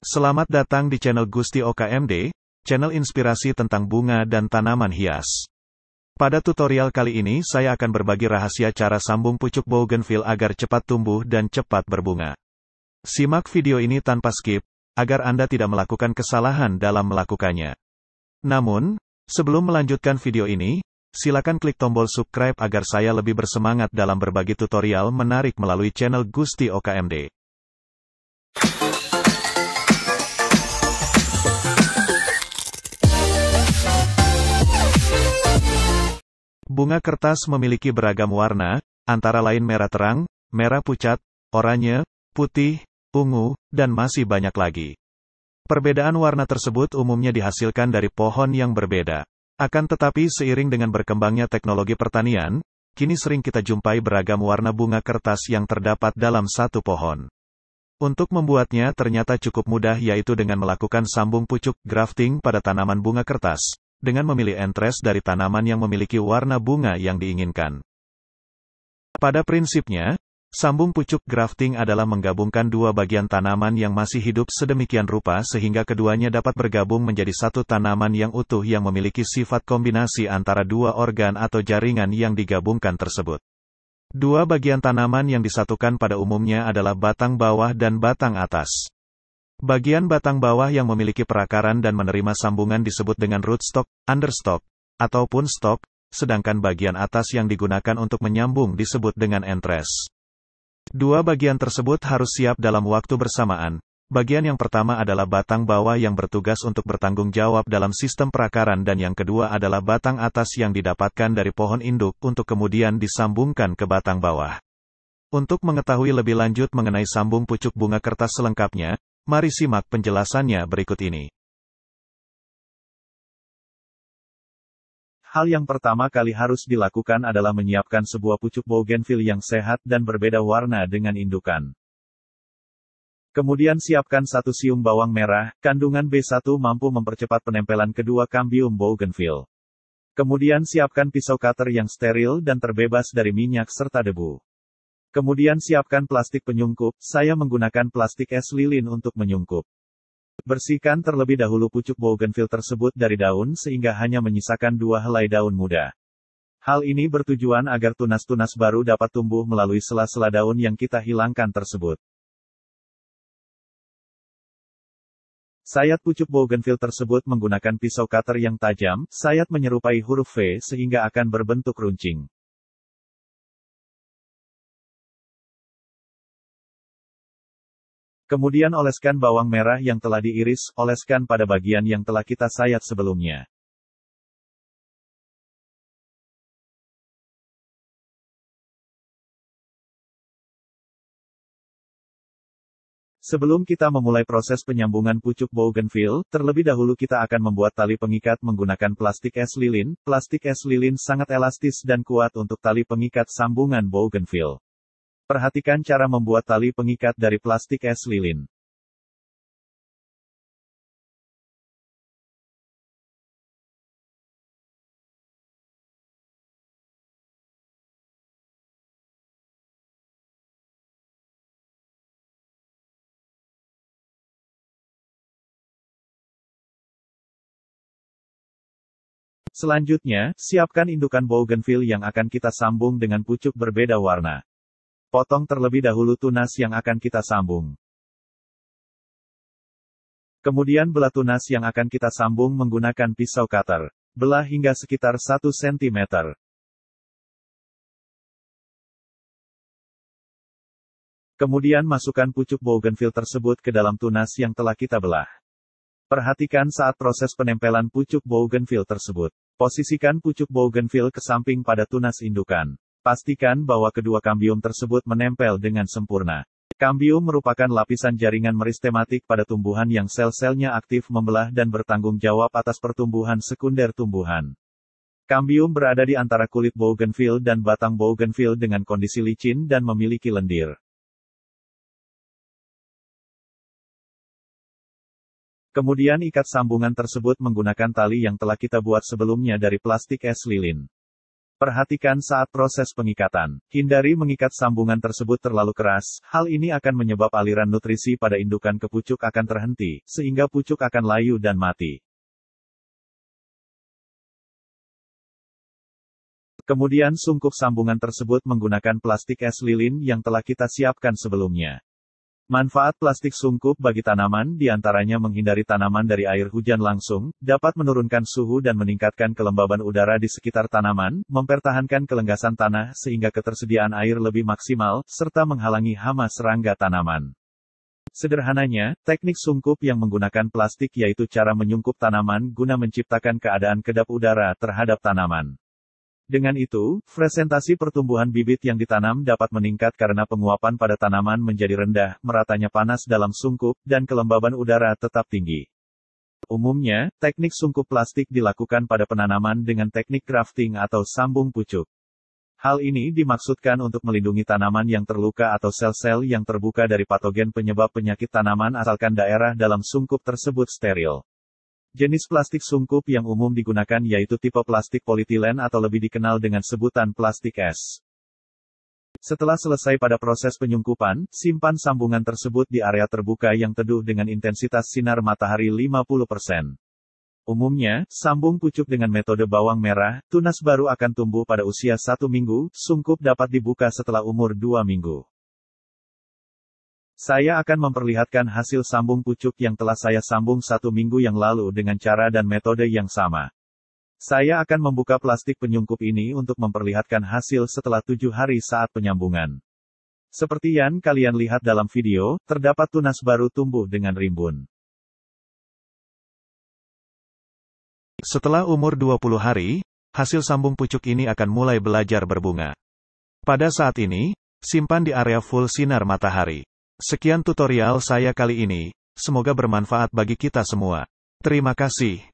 Selamat datang di channel Gusti OKMD, channel inspirasi tentang bunga dan tanaman hias. Pada tutorial kali ini saya akan berbagi rahasia cara sambung pucuk bougainville agar cepat tumbuh dan cepat berbunga. Simak video ini tanpa skip, agar Anda tidak melakukan kesalahan dalam melakukannya. Namun, sebelum melanjutkan video ini, silakan klik tombol subscribe agar saya lebih bersemangat dalam berbagi tutorial menarik melalui channel Gusti OKMD. Bunga kertas memiliki beragam warna, antara lain merah terang, merah pucat, oranye, putih, ungu, dan masih banyak lagi. Perbedaan warna tersebut umumnya dihasilkan dari pohon yang berbeda. Akan tetapi seiring dengan berkembangnya teknologi pertanian, kini sering kita jumpai beragam warna bunga kertas yang terdapat dalam satu pohon. Untuk membuatnya ternyata cukup mudah, yaitu dengan melakukan sambung pucuk grafting pada tanaman bunga kertas, dengan memilih entres dari tanaman yang memiliki warna bunga yang diinginkan. Pada prinsipnya, sambung pucuk grafting adalah menggabungkan dua bagian tanaman yang masih hidup sedemikian rupa sehingga keduanya dapat bergabung menjadi satu tanaman yang utuh yang memiliki sifat kombinasi antara dua organ atau jaringan yang digabungkan tersebut. Dua bagian tanaman yang disatukan pada umumnya adalah batang bawah dan batang atas. Bagian batang bawah yang memiliki perakaran dan menerima sambungan disebut dengan rootstock, understock, ataupun stalk, sedangkan bagian atas yang digunakan untuk menyambung disebut dengan entres. Dua bagian tersebut harus siap dalam waktu bersamaan. Bagian yang pertama adalah batang bawah yang bertugas untuk bertanggung jawab dalam sistem perakaran, dan yang kedua adalah batang atas yang didapatkan dari pohon induk untuk kemudian disambungkan ke batang bawah. Untuk mengetahui lebih lanjut mengenai sambung pucuk bunga kertas selengkapnya, mari simak penjelasannya berikut ini. Hal yang pertama kali harus dilakukan adalah menyiapkan sebuah pucuk bougainville yang sehat dan berbeda warna dengan indukan. Kemudian siapkan satu siung bawang merah, kandungan B1 mampu mempercepat penempelan kedua kambium bougainville. Kemudian siapkan pisau cutter yang steril dan terbebas dari minyak serta debu. Kemudian siapkan plastik penyungkup, saya menggunakan plastik es lilin untuk menyungkup. Bersihkan terlebih dahulu pucuk bougainville tersebut dari daun sehingga hanya menyisakan dua helai daun muda. Hal ini bertujuan agar tunas-tunas baru dapat tumbuh melalui sela-sela daun yang kita hilangkan tersebut. Sayat pucuk bougainville tersebut menggunakan pisau cutter yang tajam, sayat menyerupai huruf V sehingga akan berbentuk runcing. Kemudian oleskan bawang merah yang telah diiris, oleskan pada bagian yang telah kita sayat sebelumnya. Sebelum kita memulai proses penyambungan pucuk bougainville, terlebih dahulu kita akan membuat tali pengikat menggunakan plastik es lilin. Plastik es lilin sangat elastis dan kuat untuk tali pengikat sambungan bougainville. Perhatikan cara membuat tali pengikat dari plastik es lilin. Selanjutnya, siapkan indukan bougainville yang akan kita sambung dengan pucuk berbeda warna. Potong terlebih dahulu tunas yang akan kita sambung. Kemudian belah tunas yang akan kita sambung menggunakan pisau cutter. Belah hingga sekitar 1 cm. Kemudian masukkan pucuk bougainville tersebut ke dalam tunas yang telah kita belah. Perhatikan saat proses penempelan pucuk bougainville tersebut. Posisikan pucuk bougainville ke samping pada tunas indukan. Pastikan bahwa kedua kambium tersebut menempel dengan sempurna. Kambium merupakan lapisan jaringan meristematik pada tumbuhan yang sel-selnya aktif membelah dan bertanggung jawab atas pertumbuhan sekunder tumbuhan. Kambium berada di antara kulit bougainville dan batang bougainville dengan kondisi licin dan memiliki lendir. Kemudian ikat sambungan tersebut menggunakan tali yang telah kita buat sebelumnya dari plastik es lilin. Perhatikan saat proses pengikatan. Hindari mengikat sambungan tersebut terlalu keras, hal ini akan menyebab aliran nutrisi pada indukan ke pucuk akan terhenti, sehingga pucuk akan layu dan mati. Kemudian sungkup sambungan tersebut menggunakan plastik es lilin yang telah kita siapkan sebelumnya. Manfaat plastik sungkup bagi tanaman diantaranya menghindari tanaman dari air hujan langsung, dapat menurunkan suhu dan meningkatkan kelembaban udara di sekitar tanaman, mempertahankan kelenggasan tanah sehingga ketersediaan air lebih maksimal, serta menghalangi hama serangga tanaman. Sederhananya, teknik sungkup yang menggunakan plastik yaitu cara menyungkup tanaman guna menciptakan keadaan kedap udara terhadap tanaman. Dengan itu, presentasi pertumbuhan bibit yang ditanam dapat meningkat karena penguapan pada tanaman menjadi rendah, meratanya panas dalam sungkup, dan kelembaban udara tetap tinggi. Umumnya, teknik sungkup plastik dilakukan pada penanaman dengan teknik grafting atau sambung pucuk. Hal ini dimaksudkan untuk melindungi tanaman yang terluka atau sel-sel yang terbuka dari patogen penyebab penyakit tanaman asalkan daerah dalam sungkup tersebut steril. Jenis plastik sungkup yang umum digunakan yaitu tipe plastik polietilen atau lebih dikenal dengan sebutan plastik es. Setelah selesai pada proses penyungkupan, simpan sambungan tersebut di area terbuka yang teduh dengan intensitas sinar matahari 50%. Umumnya, sambung pucuk dengan metode bawang merah, tunas baru akan tumbuh pada usia 1 minggu, sungkup dapat dibuka setelah umur 2 minggu. Saya akan memperlihatkan hasil sambung pucuk yang telah saya sambung 1 minggu yang lalu dengan cara dan metode yang sama. Saya akan membuka plastik penyungkup ini untuk memperlihatkan hasil setelah 7 hari saat penyambungan. Seperti yang kalian lihat dalam video, terdapat tunas baru tumbuh dengan rimbun. Setelah umur 20 hari, hasil sambung pucuk ini akan mulai belajar berbunga. Pada saat ini, simpan di area full sinar matahari. Sekian tutorial saya kali ini, semoga bermanfaat bagi kita semua. Terima kasih.